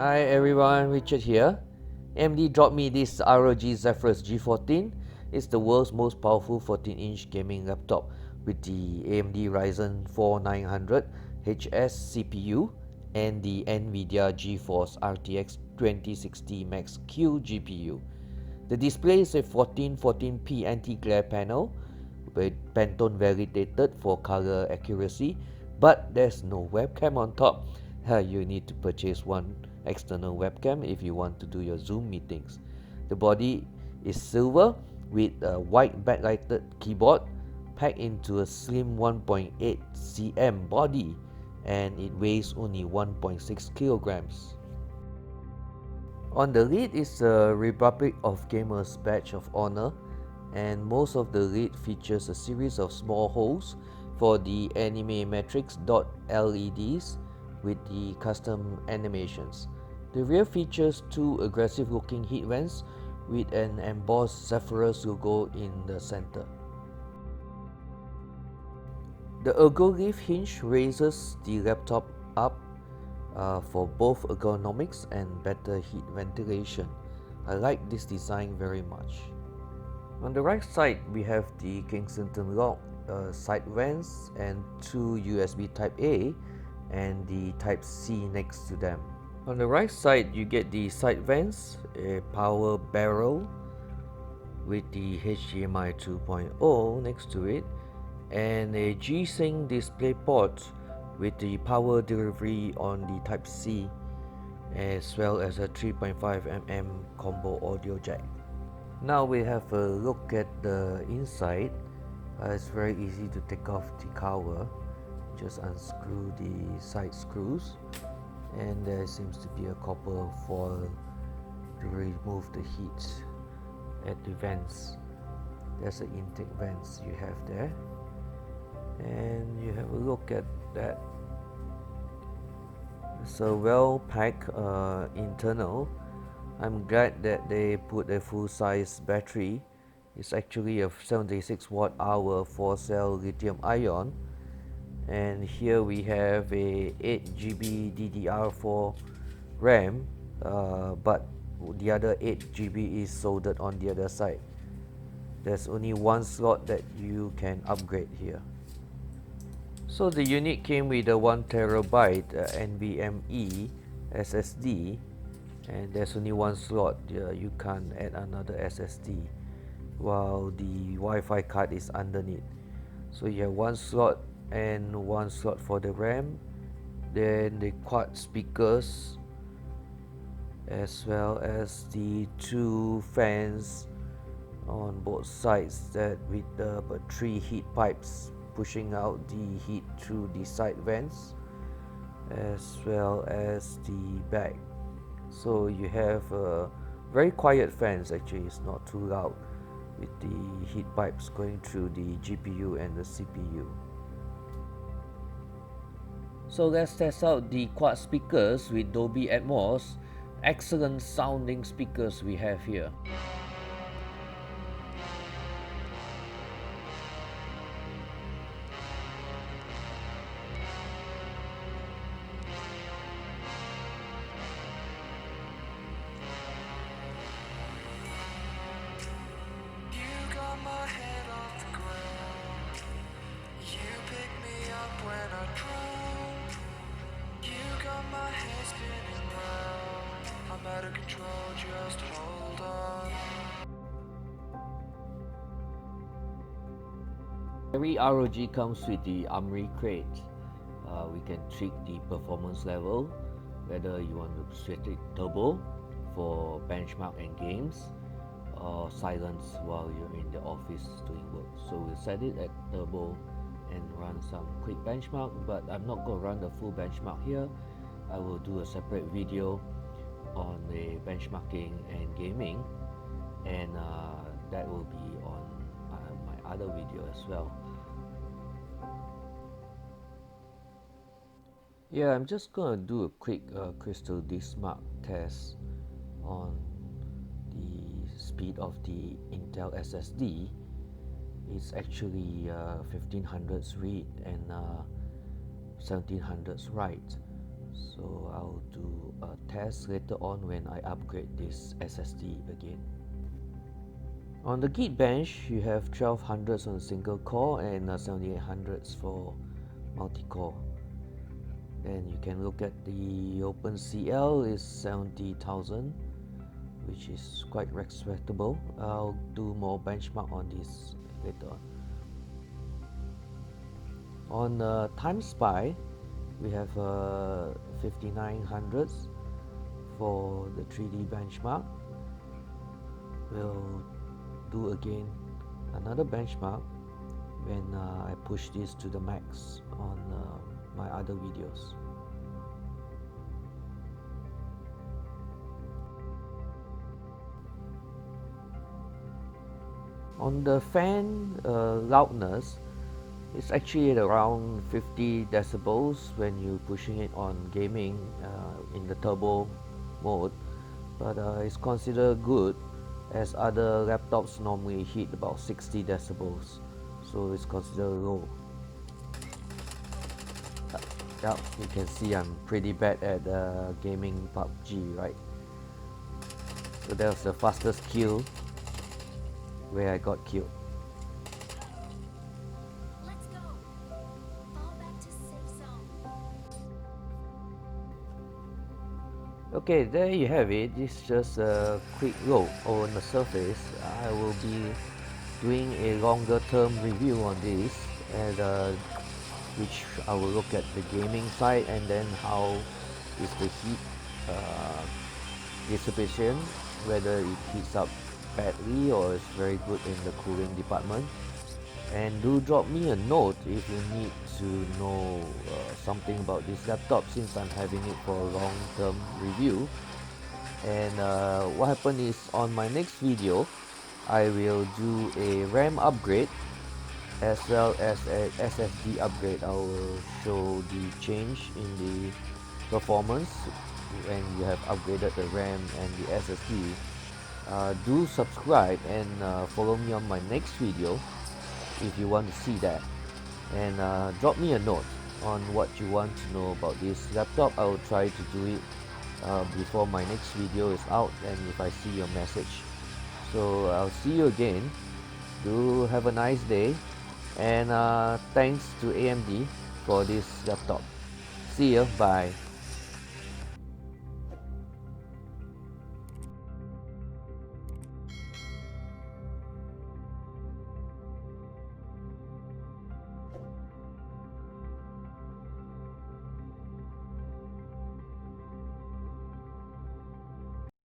Hi everyone, Richard here. AMD dropped me this ROG Zephyrus G14. It's the world's most powerful 14-inch gaming laptop with the AMD Ryzen 4900 HS CPU and the Nvidia GeForce RTX 2060 Max Q GPU. The display is a 1440p anti-glare panel with Pantone Validated for color accuracy, but there's no webcam on top. You need to purchase one external webcam if you want to do your Zoom meetings. The body is silver with a white backlighted keyboard packed into a slim 1.8 cm body, and it weighs only 1.6 kilograms. On the lid is a Republic of Gamers badge of honor, and most of the lid features a series of small holes for the anime matrix dot LEDs with the custom animations. The rear features two aggressive looking heat vents with an embossed Zephyrus logo in the center. The ergo-lift hinge raises the laptop up for both ergonomics and better heat ventilation. I like this design very much. On the right side, we have the Kensington lock side vents and two USB Type-A and the Type-C next to them. On the right side, you get the side vents, a power barrel with the HDMI 2.0 next to it, and a G-Sync display port with the power delivery on the Type-C, as well as a 3.5mm combo audio jack. Now we have a look at the inside. It's very easy to take off the cover. Just unscrew the side screws, and there seems to be a copper foil to remove the heat at the vents. There's the intake vents you have there, and you have a look at that. It's a well packed internal. I'm glad that they put a full-size battery. It's actually a 76 watt-hour 4-cell lithium ion, and here we have a 8GB DDR4 RAM, but the other 8GB is soldered on the other side. There's only one slot that you can upgrade here. So the unit came with a 1TB NVMe SSD, and there's only one slot. You can't add another SSD, while the Wi-Fi card is underneath. So you have one slot and one slot for the RAM, then the quad speakers, as well as the two fans on both sides that with three heat pipes pushing out the heat through the side vents, as well as the back. So you have very quiet fans. Actually, it's not too loud, with the heat pipes going through the GPU and the CPU. So let's test out the quad speakers with Dolby Atmos. Excellent sounding speakers we have here. Out of control, just hold on. Every ROG comes with the Armory crate. We can tweak the performance level, whether you want to set it turbo for benchmark and games, or silence while you're in the office doing work. So we'll set it at turbo and run some quick benchmark, but I'm not going to run the full benchmark here. I will do a separate video on the benchmarking and gaming, and that will be on my other video as well. Yeah, I'm just gonna do a quick crystal disk mark test on the speed of the Intel SSD. It's actually 1500s read and 1700s write. So I'll do a test later on when I upgrade this SSD again. On the Geekbench, you have 1200s on a single core and 7800s for multi-core. And you can look at the OpenCL is 70,000, which is quite respectable. I'll do more benchmark on this later on. On TimeSpy, we have 5900s for the 3D benchmark. We'll do again another benchmark when I push this to the max on my other videos. On the fan loudness, it's actually at around 50 decibels when you're pushing it on gaming in the turbo mode, but it's considered good as other laptops normally hit about 60 decibels, so it's considered low. Yeah, you can see I'm pretty bad at gaming PUBG, right? So that was the fastest kill where I got killed. Let's go. Fall back to safe zone. Okay, there you have it. This is just a quick look on the surface. I will be doing a longer term review on this, and which I will look at the gaming side and then how is the heat dissipation, whether it heats up badly or is very good in the cooling department. And do drop me a note if you need to know something about this laptop, since I'm having it for a long-term review. And what happened is, on my next video I will do a RAM upgrade as well as a SSD upgrade. I will show the change in the performance when you have upgraded the RAM and the SSD. Do subscribe and follow me on my next video if you want to see that, and drop me a note on what you want to know about this laptop. I will try to do it before my next video is out, and if I see your message. So I'll see you again. Do have a nice day, and thanks to AMD for this laptop. See you, bye.